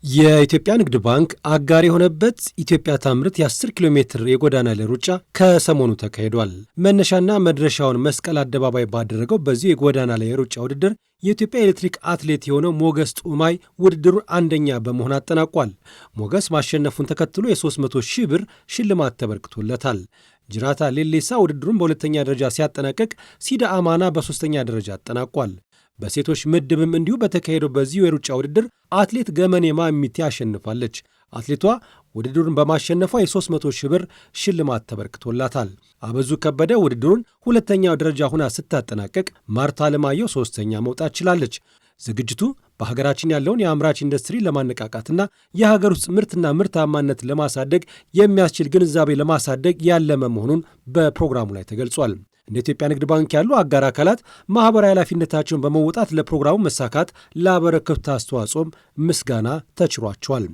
የኢትዮጵያ ንግድ ባንክ አጋር የሆነበት ኢትዮጵያ ታምርት የ10 ኪሎ ሜትር የጎዳና ላይ ሩጫ ከሰሞኑ ተካሂዷል። መነሻና መድረሻውን መስቀል አደባባይ ባደረገው በዚሁ የጎዳና ላይ የሩጫ ውድድር የኢትዮጵያ ኤሌክትሪክ አትሌት የሆነው ሞገስ ጡማይ ውድድሩን አንደኛ በመሆን አጠናቋል። ሞገስ ማሸነፉን ተከትሎ የ300 ሺህ ብር ሽልማት ተበርክቶለታል። ጅራታ ሌሌሳ ውድድሩን በሁለተኛ ደረጃ ሲያጠናቅቅ፣ ሲዳ አማና በሦስተኛ ደረጃ አጠናቋል። በሴቶች ምድብም እንዲሁ በተካሄደው በዚሁ የሩጫ ውድድር አትሌት ገመኔ ማሚቴ አሸንፋለች። አትሌቷ ውድድሩን በማሸነፏ የ300 ሺህ ብር ሽልማት ተበርክቶላታል። አበዙ ከበደ ውድድሩን ሁለተኛው ደረጃ ሆና ስታጠናቀቅ፣ ማርታ አለማየሁ ሦስተኛ መውጣት ችላለች። ዝግጅቱ በሀገራችን ያለውን የአምራች ኢንዱስትሪ ለማነቃቃትና የሀገር ውስጥ ምርትና ምርታማነት ለማሳደግ የሚያስችል ግንዛቤ ለማሳደግ ያለመ መሆኑን በፕሮግራሙ ላይ ተገልጿል። እንደ ኢትዮጵያ ንግድ ባንክ ያሉ አጋር አካላት ማኅበራዊ ኃላፊነታቸውን በመወጣት ለፕሮግራሙ መሳካት ላበረከቱት አስተዋጽኦም ምስጋና ተችሯቸዋል።